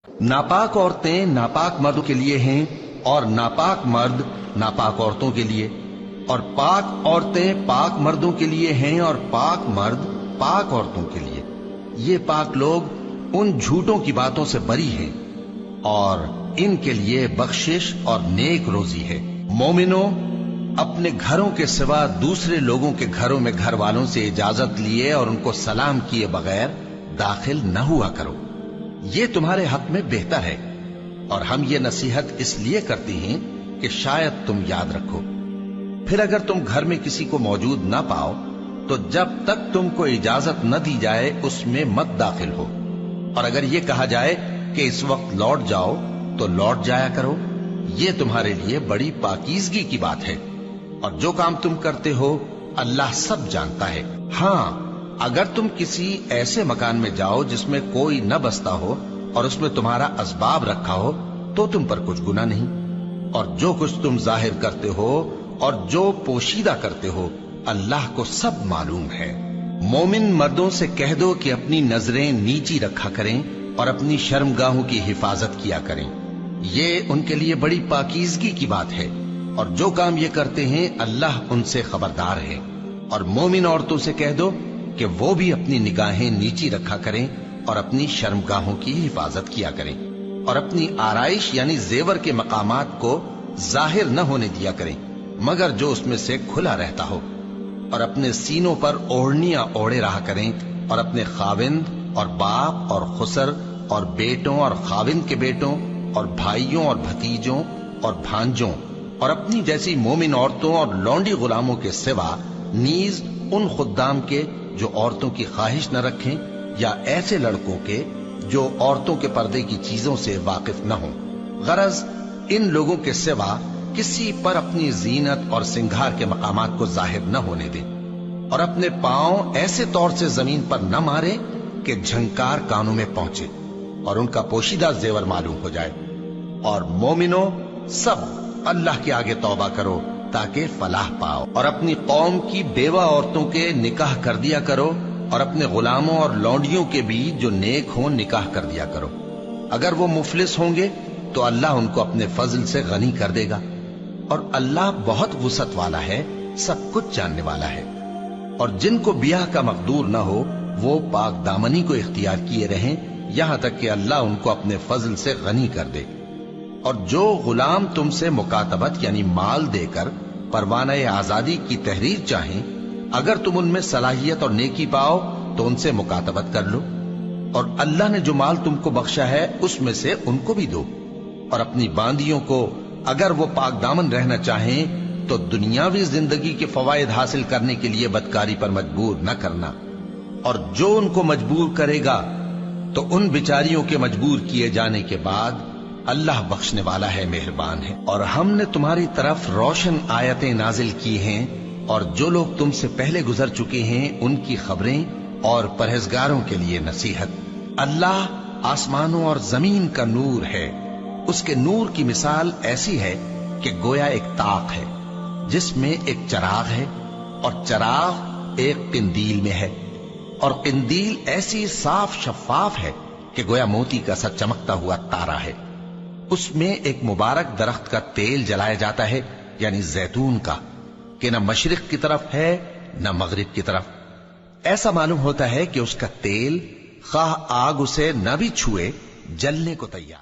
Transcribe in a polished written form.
नापाक औरतें नापाक मर्दों के लिए हैं और नापाक मर्द नापाक औरतों के लिए, और पाक औरतें पाक मर्दों के लिए हैं और पाक मर्द पाक औरतों के लिए। ये पाक लोग उन झूठों की बातों से बरी हैं और इनके लिए बख्शिश और नेक रोजी है। मोमिनो, अपने घरों के सिवा दूसरे लोगों के घरों में घर वालों से इजाजत लिए और उनको सलाम किए बगैर दाखिल न हुआ करो। ये तुम्हारे हक में बेहतर है, और हम ये नसीहत इसलिए करते हैं कि शायद तुम याद रखो। फिर अगर तुम घर में किसी को मौजूद ना पाओ तो जब तक तुमको इजाजत न दी जाए उसमें मत दाखिल हो, और अगर ये कहा जाए कि इस वक्त लौट जाओ तो लौट जाया करो। ये तुम्हारे लिए बड़ी पाकीज़गी की बात है, और जो काम तुम करते हो अल्लाह सब जानता है। हाँ, अगर तुम किसी ऐसे मकान में जाओ जिसमें कोई न बसता हो और उसमें तुम्हारा असबाब रखा हो तो तुम पर कुछ गुनाह नहीं, और जो कुछ तुम जाहिर करते हो और जो पोशीदा करते हो अल्लाह को सब मालूम है। मोमिन मर्दों से कह दो कि अपनी नजरें नीची रखा करें और अपनी शर्मगाहों की हिफाजत किया करें। ये उनके लिए बड़ी पाकीज़गी की बात है, और जो काम ये करते हैं अल्लाह उनसे खबरदार है। और मोमिन औरतों से कह दो कि वो भी अपनी निगाहें नीची रखा करें और अपनी शर्मगाहों की हिफाजत किया करें, और अपनी आराइश यानी जेवर के मकामात को जाहिर न होने दिया करें मगर जो उसमें से खुला रहता हो, और अपने सीनों पर ओढ़नियां ओढ़े रहा करें, और अपने खाविंद और बाप और खुसर और बेटों और खाविंद के बेटों और भाइयों और भतीजों और भांजों और अपनी जैसी मोमिन औरतों और लौंडी गुलामों के सिवा नीज उन खुद्दाम के जो औरतों की ख्वाहिश न रखें, या ऐसे लड़कों के जो औरतों के पर्दे की चीजों से वाकिफ न हों। गरज इन लोगों के सिवा किसी पर अपनी जीनत और सिंगार के मकामात को जाहिर न होने दें, और अपने पांव ऐसे तौर से जमीन पर न मारे कि झंकार कानों में पहुंचे और उनका पोशीदा जेवर मालूम हो जाए। और मोमिनो, सब अल्लाह के आगे तौबा करो ताकि फलाह पाओ, और अपनी कौम की बेवा औरतों के निकाह कर दिया करो, और अपने गुलामों और लौंडियों के भी जो नेक हों निकाह कर दिया करो। अगर वो मुफलिस होंगे तो अल्लाह उनको अपने फजल से गनी कर देगा, और अल्लाह बहुत वुसअत वाला है, सब कुछ जानने वाला है। और जिनको ब्याह का मकदूर न हो वो पाक दामनी को इख्तियार किए रहें यहां तक कि अल्लाह उनको अपने फजल से गनी कर दे। और जो गुलाम तुमसे मुकातबत यानी माल देकर परवाना आजादी की तहरीर चाहें, अगर तुम उनमें सलाहियत और नेकी पाओ तो उनसे मुकातबत कर लो, और अल्लाह ने जो माल तुमको बख्शा है उसमें से उनको भी दो। और अपनी बांदियों को अगर वो पाक दामन रहना चाहें तो दुनियावी जिंदगी के फवायद हासिल करने के लिए बदकारी पर मजबूर न करना, और जो उनको मजबूर करेगा तो उन बिचारियों के मजबूर किए जाने के बाद अल्लाह बख्शने वाला है, मेहरबान है। और हमने तुम्हारी तरफ रोशन आयतें नाजिल की हैं, और जो लोग तुमसे पहले गुजर चुके हैं उनकी खबरें और परहेजगारों के लिए नसीहत। अल्लाह आसमानों और जमीन का नूर है। उसके नूर की मिसाल ऐसी है कि गोया एक ताक है जिसमें एक चराग है, और चराग एक किंदील में है, और किंदील ऐसी साफ शफाफ है कि गोया मोती का सा चमकता हुआ तारा है। उसमें एक मुबारक दरख्त का तेल जलाया जाता है यानी जैतून का, कि न मशरिक की तरफ है न मगरिब की तरफ। ऐसा मालूम होता है कि उसका तेल खाह आग उसे न भी छुए जलने को तैयार।